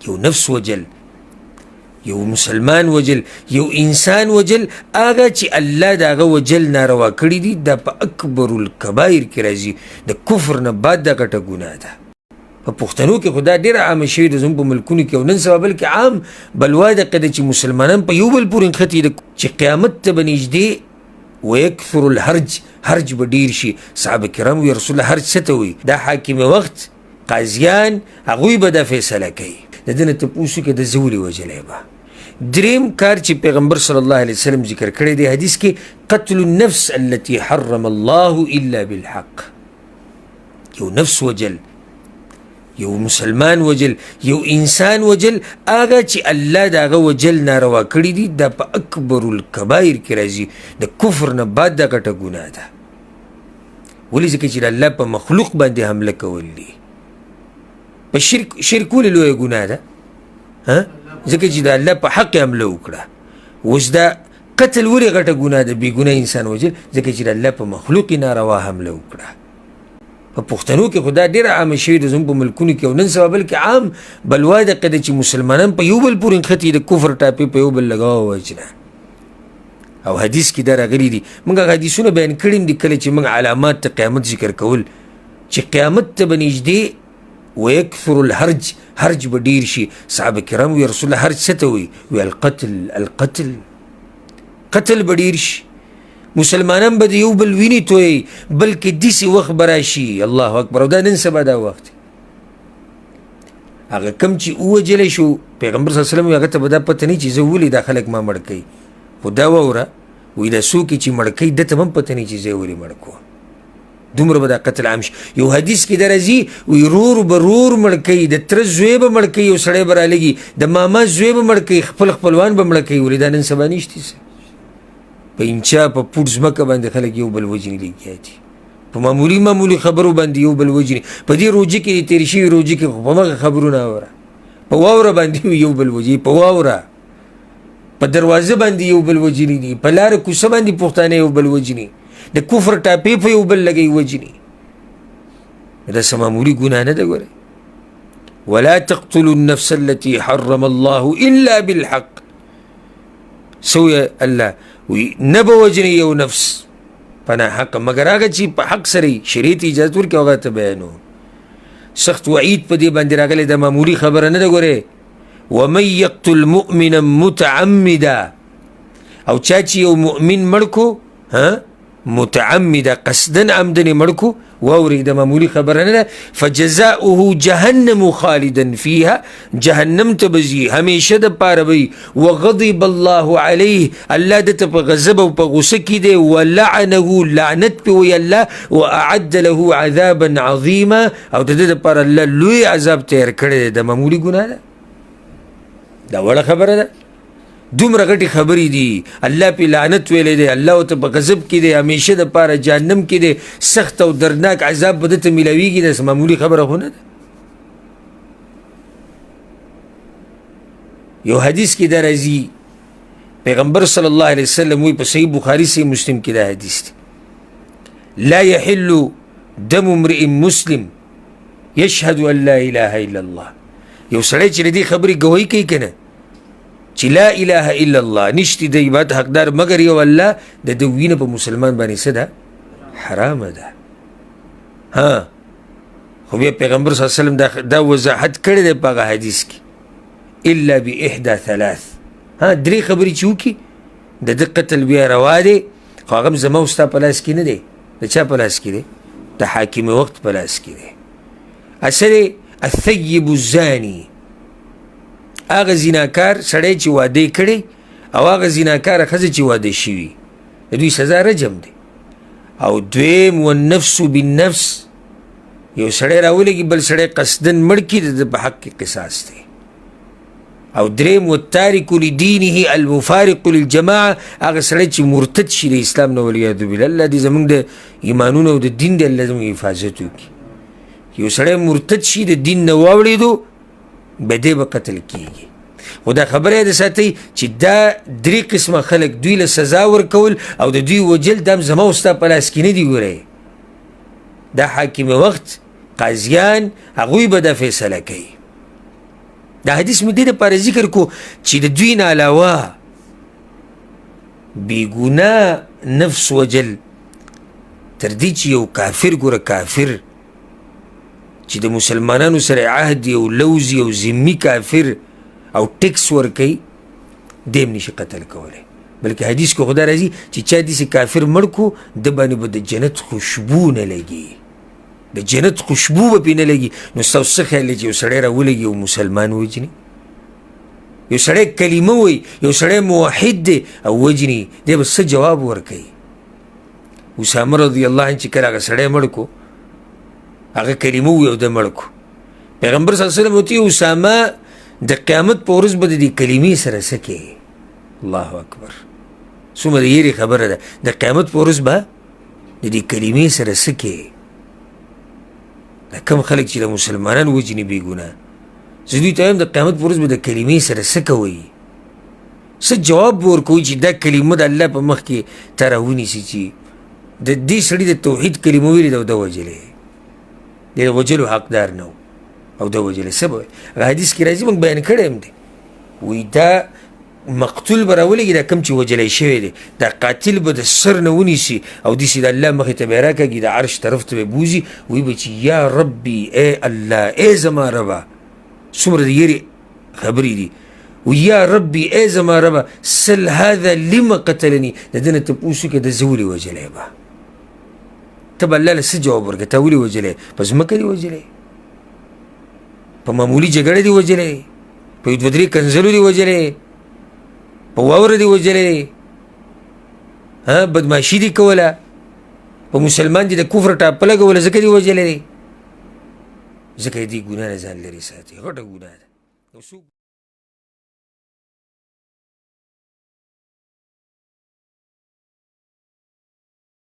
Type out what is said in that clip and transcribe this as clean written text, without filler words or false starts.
یو نفس وجل، یو مسلمان وجل، یو انسان وجل، آغا چې الله د هغه وجل ناروا کړي دي، دا په اکبر الکبایر کې راځي. د کفر نه بعد دا غټه ګناه ده. په پښتنو کې خو دا ډېره عامه شوې ده، زموږ په ملکونو کې او نن سبا بلکې عام بلوا دغه ده چې مسلمانان په یو بل پورې نښتي ده چې قیامت ته به نږدې ویکثر الحرج، حرج به ډېر شي. صحابه کرام وی رسول الله حرج څه ته وایي؟ دا حاکم وقت قاضیان هغوی به دا فیصله کوي. د ده نه تپوس وکړه د زه ولې وجلی به. دریم کار چې پیغمبر صلی الله علیه وسلم ذکر کړی دی حدیث کې، قتل النفس التي حرم الله الا بالحق. یو نفس وجل، یو مسلمان وجل، یو انسان وجل، آغا چې الله د هغه وجل ناروا کړي دي، دا په اکبر الکبایر کې راځي. د کفر نه بعد دا غټه ګناه ده. ولې؟ ځکه چې د الله په مخلوق باندې حمله کول دي. په شرک ولې لویه ګناه ده؟ ځکه چې د الله په حق حمله وکړه. اوس دا قتل ولې غټه ګناه ده؟ بې ګناه انسان وجل، ځکه چې د الله په مخلوق ناروا حمله وکړه. په پښتنو کې خو دا ډېره عامه شوې ده، زموږ په ملکونو کې او نن سبا بلکې عام بلوا دغه ده چې مسلمانان په یو بل پورې نښتي، د کفر ټاپې په یو بل لګوه وجنه. او حدیث کې دا راغلي دي، موږ هغه حدیثونه بیان کړي دي کله چې موږ علامات د قیامت ذکر کول، چې قیامت ته به نږدې ویکثر الحرج، حرج به ډېر شي. صحابه کرام وی رسول الله حرج څه ته وایي؟ وی القتل، قتل به ډېر شي. مسلمانان به د یو بل وینې تویي، بلکې داسې وخت به راشي، الله اکبر، او دا نن سبا دا وخت هغه کم چې ووجلی شو، پیغمبر صلی الله علیه وسلم هغه ته به دا پته نه چې زه ولې دا خلک ما مړ کوي، خو دا واوره وایي دا څوک چې مړ کوي ده ته هم پته نه چې زه یې ولې مړ کوم. دومره به دا قتل عام شي. یو حدیث کې دا راځي، وایي رور به رور مړ کوي، د تره زوی به مړ کوي، یو سړی به رالګي د ماما زوی به مړ کوي، خپل خپلوان به مړ کوي. ولې دا نن سبا نشته؟ په انچا په پوټ ځمکه باندې خلک یو بل وجني لګیا دي، په معمولي خبرو باندې یو بل وجني. په دې روژه کې د تېرې شوي روژې کې خو په همغه خبرونه اوره، په واوره باندې یو بل وجني، په واوره، په دروازه باندې یو بل وجني دي، په لاره کوڅه باندې پښتانه یو بل وجني، د کفر ټاپې په یو بل لګوي وجني. دا څه معمولي ګناه نه ده. ګورئ، ولا تقتلوا النفس التي حرم الله الا بالحق. سوی الله وی نه به وجني یو نفس په ناحق مګر هغه چې په حق سره شریعت اجازت ورکړي هغه ته بیانو. سخت وعید په دې باندې راغلی، د معمولي خبره نه ده. ګورئ، ومن يقتل مؤمنا متعمدا، او چا چې یو مؤمن مړ کو متعمدا قصدا عمدن مړ کو، واورئ د معمولي خبره نه ده، فجزاؤه جهنم خالدا فيها، جهنم ته به ځي همیشه د پاره وي. وغضب الله عليه، الله ده ته په غضب او په غصه کې دی. ولعنه، لعنت پې وي الله. واعد له عذابا عظیما، او د ده دپاره الله لوی عذاب تیار کړی دی. د معمولي ګناه ده؟ دا وړه خبره ده؟ دومره غټې خبرې دي. الله پې لعنت ویلی دی، الله ورته په غضب کې دی، همیشه دپاره جهنم کې دی، سخت او دردناک عذاب به ده ته میلاویږي. داسې معمولي خبره خو نه ده. یو حدیث کې دا راځي، پیغمبر صلی الله علیه وسلم وی په صحیح بخاري صحیح مسلم کې دا حدیث دی، لا يحل دم امرئ مسلم يشهد ان لا اله الا الله. یو سړی چې د دې خبرې ګواهي کوي که نه چې لا اله الا الله، نشتی د عبادت حقدار مګر یو الله، د ده وینه په مسلمان باندې څه ده؟ حرامه ده. خو بیا پیغمبر صلی الله علیه وسلم دا وضاحت کړی دی په هغه حدیث کې، الا باحدى ثلاث. درې خبرې چې وکړي د ده قتل بیا روا دی، خو هغه هم زما او ستا په لاس کې نه دی. د چا په لاس کې دی؟ د حاکم وقت په لاس کې دی. اصل الثیب الزانی، هغه زیناکار سړی چې واده کړی او هغه زیناکاره ښځه چې واده شوي، د دوی سزا رجم دی. او دویم والنفس بالنفس، یو سړی راولګي بل سړی قصدن مړ کړي، د ده په حق کې قصاص دی. او دریم والتارک لدینه المفارق للجماعه، هغه سړی چې مرتد شي د اسلام نه، والعیاذ بالله. الله دې زموږ د ایمانونو او د دین د الله زموږ حفاظت وکړي. یو سړی مرتد شي د دین نه واوړېدو، به دې به قتل کېږي. خو دا خبره یې د ساتئ چې دا درې قسمه خلک دوی له سزا ورکول او د دوی وجل دا هم زما او ستا په لاس کې نه دي. ګورئ، دا حاکم وقت قاضیان هغوی به دا فیصله کوي. دا حدیث مې دې دپاره ذکر کو چې د دوی نه علاوه بېګناه نفس وجل تر دې چې یو کافر ګوره کافر چې د مسلمانانو سره عهد یو لوز یو ذمي کافر او ټیکس ورکوي دی هم نشي قتل کولی بلکې حدیث کې خدا راځي چې چا داسې کافر مړ کو د باندې به د جنت خوشبو نه لګي د جنت خوشبو به پې نه لګي نو ستاسو څه خیال دی چې یو سړی راولګي یو مسلمان وجني یو سړی کلمه وایي یو سړی موحد دی او وجني دی به څه جواب ورکوي اسامه رضی الله عنه چې کله هغه سړی مړ کو هغه کلمه ووایي او ده مړ کو پیغمبر صلی الله علیه وسلم ورته اسامه د قیامت په ورځ به د دې کلمې سره څه کوې الله اکبر څومره د یېرې خبره ده د قیامت په ورځ به د دې کلمې سره څه کوې دا کم خلک چې د مسلمانان وجني بې ګناه زه دوی ته وایم د قیامت په ورځ به د کلمې سره څه کوئ څه جواب به ورکوئ چې دا کلمه د الله په مخ کې تا راونیسي چې د دې سړي د توحید کلمه ویلې ده او ده وجلی د وجلو حقدار نه و او ده وجلی څه به هغه حدیث کې راځي موږ بیان کړی هم دی وایي دا مقتول به راولېږي دا کم چې وجلی شوی دی دا قاتل به د سر نه ونیسي او داسې د الله مخې ته به یې راکاږي د عرش طرف ته به یې بوځي وایي به چې یا ربي ای الله ای زما ربه څومره د یېرې خبرې دي ویا ربي ای زما ربه سل هذا لما قتلني د ده نه تپوس وکړه د زه ولې وجلی به ته به الله له څه جواب ورکړه تا ولې وجلی په ځمکه دې وجلی په معمولي جګړه دې وجلی په یو دوه درې کنځلو دې وجلی په واوره دې وجلی بدماشي دې کوله په مسلمان دې د کفر ټاپه لګوله ځکه دې وجلی دی ځکه دې ګناه نه ځان لرې ساتي غټه ګناه ده